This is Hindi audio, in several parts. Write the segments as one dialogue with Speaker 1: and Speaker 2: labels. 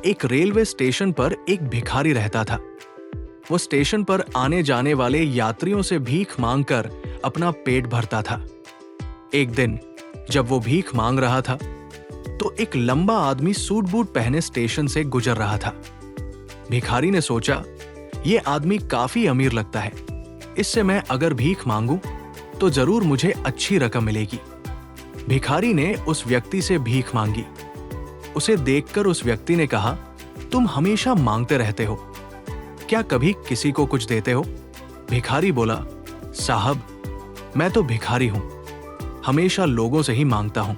Speaker 1: एक रेलवे स्टेशन पर एक भिखारी रहता था। वो स्टेशन पर आने जाने वाले यात्रियों से भीख मांगकर अपना पेट भरता था। एक दिन जब वो भीख मांग रहा था तो एक लंबा आदमी सूट बूट पहने स्टेशन से गुजर रहा था। भिखारी ने सोचा, ये आदमी काफी अमीर लगता है, इससे मैं अगर भीख मांगूं तो जरूर मुझे अच्छी रकम मिलेगी। भिखारी ने उस व्यक्ति से भीख मांगी। उसे देखकर उस व्यक्ति ने कहा, तुम हमेशा मांगते रहते हो, क्या कभी किसी को कुछ देते हो? भिखारी बोला, साहब, मैं तो भिखारी हूं, हमेशा लोगों से ही मांगता हूं।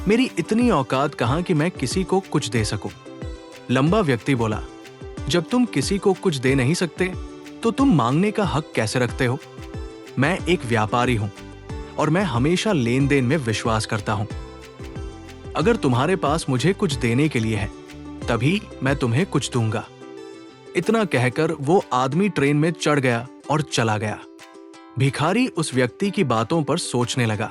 Speaker 1: मेरी इतनी औकात कहां कि मैं किसी को कुछ दे सकूं। लंबा व्यक्ति बोला, जब तुम किसी को कुछ दे नहीं सकते तो तुम मांगने का हक कैसे रखते हो? मैं एक व्यापारी हूं और मैं हमेशा लेन देन में विश्वास करता हूं। अगर तुम्हारे पास मुझे कुछ देने के लिए है तभी मैं तुम्हें कुछ दूंगा। इतना कहकर वो आदमी ट्रेन में चढ़ गया और चला गया। भिखारी उस व्यक्ति की बातों पर सोचने लगा।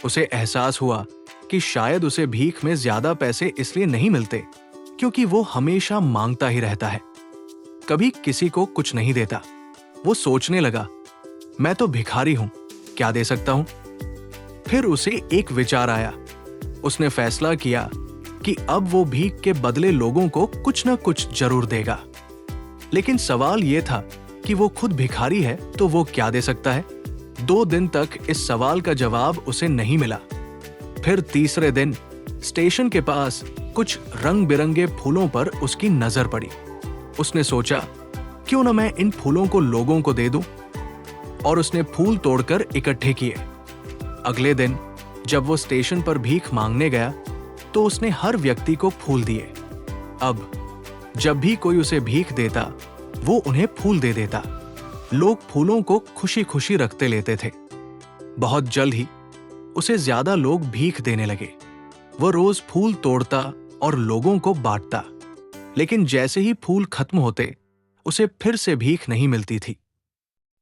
Speaker 1: उसे एहसास हुआ कि शायद उसे भीख में ज्यादा पैसे इसलिए नहीं मिलते क्योंकि वो हमेशा मांगता ही रहता है, कभी किसी को कुछ नहीं देता। वो सोचने लगा, मैं तो भिखारी हूं, क्या दे सकता हूं? फिर उसे एक विचार आया। उसने फैसला किया कि अब वो भीख के बदले लोगों को कुछ न कुछ जरूर देगा। लेकिन सवाल यह था कि वो खुद भिखारी है तो वो क्या दे सकता है? 2 दिन तक इस सवाल का जवाब उसे नहीं मिला। फिर तीसरे दिन स्टेशन के पास कुछ रंग बिरंगे फूलों पर उसकी नजर पड़ी। उसने सोचा, क्यों न मैं इन फूलों को लोगों को दे दूं? और उसने फूल तोड़कर इकट्ठे किए। अगले दिन जब वो स्टेशन पर भीख मांगने गया तो उसने हर व्यक्ति को फूल दिए। अब जब भी कोई उसे भीख देता वो उन्हें फूल दे देता। लोग फूलों को खुशी खुशी रखते लेते थे। बहुत जल्द ही उसे ज्यादा लोग भीख देने लगे। वो रोज फूल तोड़ता और लोगों को बांटता। लेकिन जैसे ही फूल खत्म होते उसे फिर से भीख नहीं मिलती थी।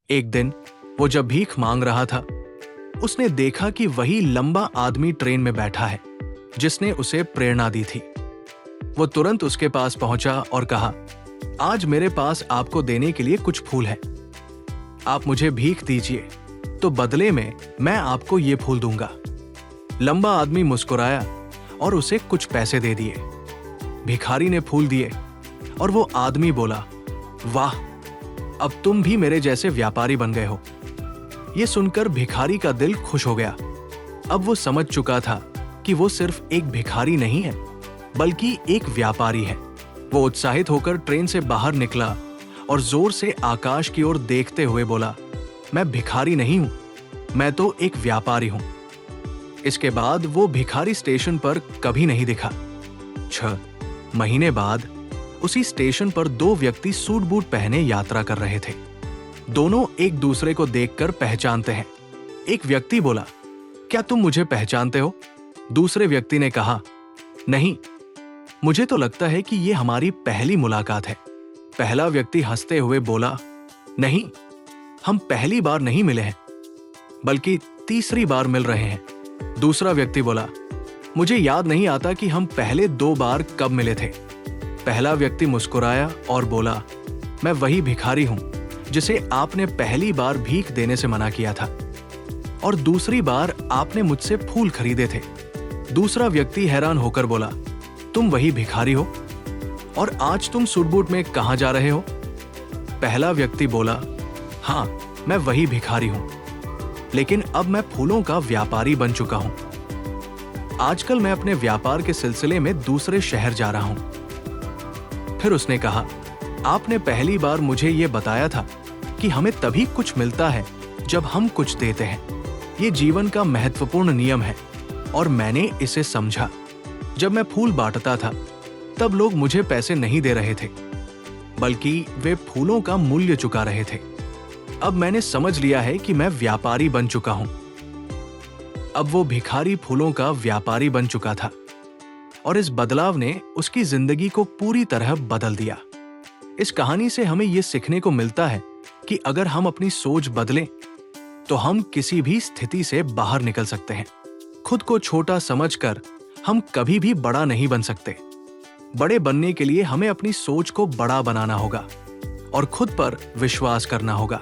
Speaker 1: एक दिन वो जब भीख मांग रहा था उसने देखा कि वही लंबा आदमी ट्रेन में बैठा है जिसने उसे प्रेरणा दी थी। वो तुरंत उसके पास पहुंचा और कहा, आज मेरे पास आपको देने के लिए कुछ फूल है, आप मुझे भीख दीजिए तो बदले में मैं आपको ये फूल दूंगा। लंबा आदमी मुस्कुराया और उसे कुछ पैसे दे दिए। भिखारी ने फूल दिए और वो आदमी बोला, वाह, अब तुम भी मेरे जैसे व्यापारी बन गए हो। ये सुनकर भिखारी का दिल खुश हो गया। अब वो समझ चुका था कि वो सिर्फ एक भिखारी नहीं है बल्कि एक व्यापारी है। वो उत्साहित होकर ट्रेन से बाहर निकला और जोर से आकाश की ओर देखते हुए बोला, मैं भिखारी नहीं हूं, मैं तो एक व्यापारी हूं। इसके बाद वो भिखारी स्टेशन पर कभी नहीं दिखा। 6 महीने बाद उसी स्टेशन पर 2 व्यक्ति सूट बूट पहने यात्रा कर रहे थे। दोनों एक दूसरे को देखकर पहचानते हैं। एक व्यक्ति बोला, क्या तुम मुझे पहचानते हो? दूसरे व्यक्ति ने कहा, नहीं, मुझे तो लगता है कि ये हमारी पहली मुलाकात है। पहला व्यक्ति हंसते हुए बोला, नहीं, हम पहली बार नहीं मिले हैं बल्कि तीसरी बार मिल रहे हैं। दूसरा व्यक्ति बोला, मुझे याद नहीं आता कि हम पहले 2 बार कब मिले थे। पहला व्यक्ति मुस्कुराया और बोला, मैं वही भिखारी हूं जिसे आपने पहली बार भीख देने से मना किया था और दूसरी बार आपने मुझसे फूल खरीदे थे। दूसरा व्यक्ति हैरान होकर बोला, तुम वही भिखारी हो और आज तुम सूट बूट में कहां जा रहे हो? पहला व्यक्ति बोला, हां, मैं वही भिखारी हूं, लेकिन अब मैं फूलों का व्यापारी बन चुका हूं। आजकल मैं अपने व्यापार के सिलसिले में दूसरे शहर जा रहा हूं। फिर उसने कहा, आपने पहली बार मुझे यह बताया था कि हमें तभी कुछ मिलता है जब हम कुछ देते हैं। ये जीवन का महत्वपूर्ण नियम है और मैंने इसे समझा। जब मैं फूल बांटता था तब लोग मुझे पैसे नहीं दे रहे थे बल्कि वे फूलों का मूल्य चुका रहे थे। अब मैंने समझ लिया है कि मैं व्यापारी बन चुका हूं। अब वो भिखारी फूलों का व्यापारी बन चुका था और इस बदलाव ने उसकी जिंदगी को पूरी तरह बदल दिया। इस कहानी से हमें यह सीखने को मिलता है कि अगर हम अपनी सोच बदलें तो हम किसी भी स्थिति से बाहर निकल सकते हैं। खुद को छोटा समझकर हम कभी भी बड़ा नहीं बन सकते। बड़े बनने के लिए हमें अपनी सोच को बड़ा बनाना होगा और खुद पर विश्वास करना होगा।